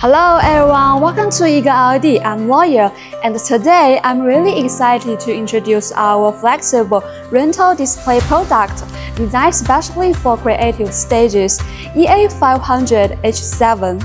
Hello everyone, welcome to EagerLED. I'm Lawyer, and today I'm really excited to introduce our flexible rental display product designed specially for creative stages, EA500H7.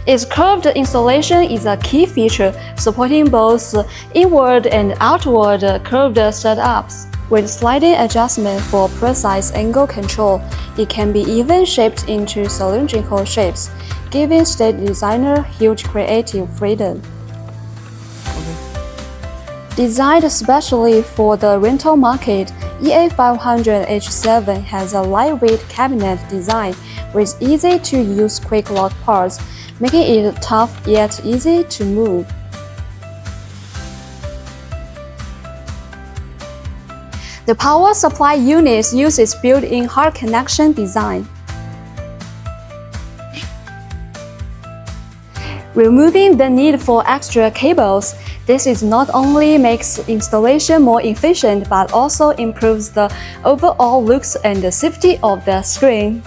Its curved installation is a key feature, supporting both inward and outward curved setups. With sliding adjustment for precise angle control, it can be even shaped into cylindrical shapes, giving stage designer huge creative freedom. Designed especially for the rental market, EA500H7 has a lightweight cabinet design with easy-to-use quick-lock parts, making it tough yet easy to move. The power supply unit uses built-in hard connection design, removing the need for extra cables. This not only makes installation more efficient but also improves the overall looks and the safety of the screen.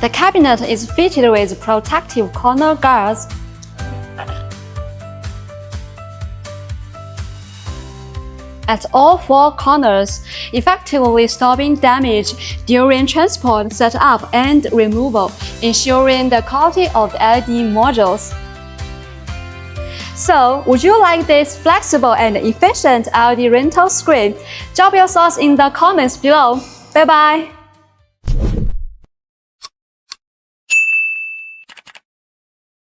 The cabinet is fitted with protective corner guards, at all four corners, effectively stopping damage during transport, setup, and removal, ensuring the quality of the LED modules. So, would you like this flexible and efficient LED rental screen? Drop your thoughts in the comments below. Bye bye!